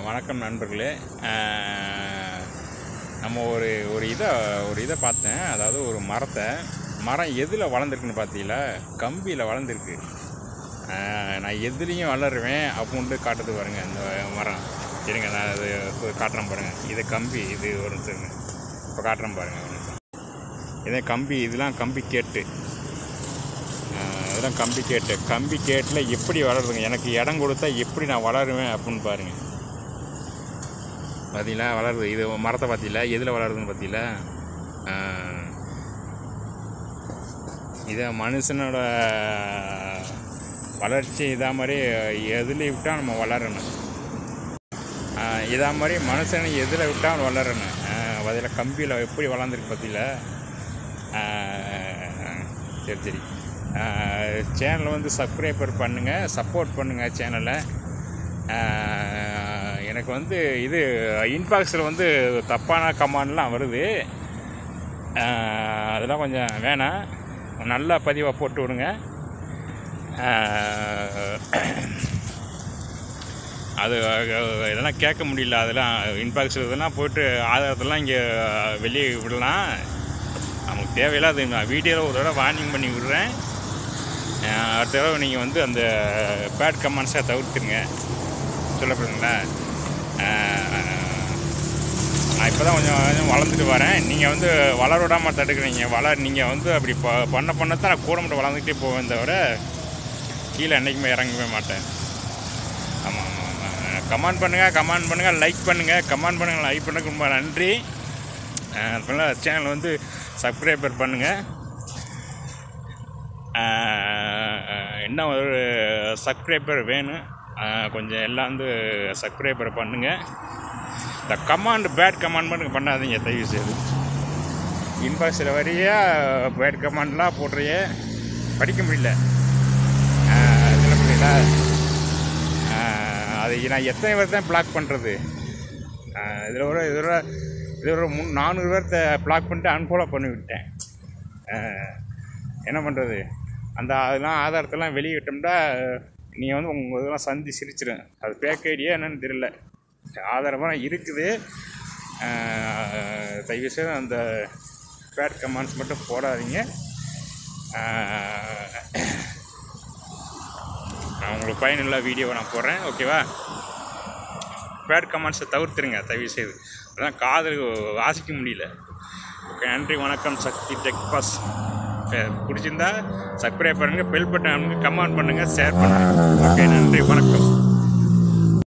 வணக்கம் நண்பர்களே. நம்ம ஒரு இதை பார்த்தேன். அதாவது ஒரு மரம் எதில் வளர்ந்துருக்குன்னு பார்த்தீங்களா? கம்பியில் வளர்ந்துருக்கு. நான் எதுலேயும் வளருவேன் அப்படின்ட்டு காட்டுறது பாருங்கள் இந்த மரம். சரிங்க, நான் அது காட்டுறேன் பாருங்கள். இது கம்பி, இது ஒரு நிமிஷம் இப்போ காட்டுறேன் பாருங்கள் ஒரு நிமிஷம். இதே கம்பி, இதெல்லாம் கம்பி கேட்டு, இதெல்லாம் கம்பி கேட்டில் எப்படி வளருதுங்க. எனக்கு இடம் கொடுத்தா எப்படி நான் வளருவேன் அப்படின்னு பாருங்கள். பார்த்தீங்களா வளருது. இது மரத்தை பார்த்தீங்களா எதில் வளருதுன்னு பார்த்தீங்களா? இதை மனுஷனோட வளர்ச்சி இதா மாதிரி எதில் விட்டால் நம்ம வளரணும். இதா மாதிரி மனுஷனை எதில் விட்டால் வளரணும். அதில் கம்பியில் எப்படி வளர்ந்துருக்கு பார்த்தீங்களா? சரி சேனலை வந்து சப்ஸ்கிரைபர் பண்ணுங்கள், சப்போர்ட் பண்ணுங்கள் சேனலை. எனக்கு வந்து இது இன்பாக்ஸில் வந்து தப்பான கமெண்ட்லாம் வருது. அதெல்லாம் கொஞ்சம் வேணாம், நல்லா பதிவாக போட்டு விடுங்க. அது இதெல்லாம் கேட்க முடியல. அதெல்லாம் இன்பாக்ஸில் இதெல்லாம் போய்ட்டு ஆதாரத்தெல்லாம் இங்கே வெளியே விடலாம். நமக்கு தேவையில்லாத நான் வீடியோவில் ஒரு தடவை வார்னிங் பண்ணி விடுறேன். அடுத்த தடவை நீங்கள் வந்து அந்த பேட் கமெண்ட்ஸை தவிர்த்துருங்க. சொல்லப்படுங்களா? நான் இப்போ தான் கொஞ்சம் வளர்ந்துட்டு வரேன். நீங்கள் வந்து வளர விடாமல் தடுக்கிறீங்க. நீங்கள் வந்து அப்படி பண்ணத்தான் நான் கூட மட்டும் வளர்ந்துக்கிட்டே போவேன் தவிர கீழே என்றைக்குமே இறங்கவே மாட்டேன். ஆமாம் கமெண்ட் பண்ணுங்கள், லைக் பண்ணுங்கள், லைக் பண்ணுறதுக்கு ரொம்ப நன்றி. அதனால் சேனல் வந்து சப்ஸ்கிரைபர் பண்ணுங்கள். என்ன ஒரு சப்ஸ்கிரைபர் வேணும், கொஞ்சம் எல்லாம் வந்து சப்ஸ்கிரைபர் பண்ணுங்கள். இந்த பேட் கமெண்ட் மட்டும் பண்ணாதீங்க தயவு செய்து. இன்பாக்ஸில் வரைய பேட் கமெண்ட்லாம் போடுறைய படிக்க முடியல. என்ன புரியல? அது நான் எத்தனை பேர் தான் பிளாக் பண்ணுறது? இதில் ஒரு 400 பேர்த்த பிளாக் பண்ணிட்டு அன்ஃபாலோ பண்ணிவிட்டேன். என்ன பண்ணுறது? அதெல்லாம் ஆதாரத்தெல்லாம் வெளியிட்டோம்னா நீங்கள் வந்து உங்கள் இதெல்லாம் சந்தி சிரிச்சிடும். அது ஃபேக் ஐடியா என்னன்னு தெரியல. ஆதாரமாக இருக்குது. தயவுசெய்து அந்த பேட் கமெண்ட்ஸ் மட்டும் போடாதீங்க. நான் உங்களுக்கு பயனுள்ள வீடியோவை நான் போடுறேன், ஓகேவா? பேட் கமெண்ட்ஸை தவிர்த்துருங்க தயவுசெய்து. அதான் காதல் வாசிக்க முடியல. ஓகே, நன்றி, வணக்கம். சக்தி டெக் பாஸ். பிடிச்சிருந்தா சப்ஸ்கிரைப் பண்ணுங்கள், பெல் பட்டன் கமெண்ட் பண்ணுங்கள், ஷேர் பண்ணுங்கள். ஓகே, நன்றி, வணக்கம்.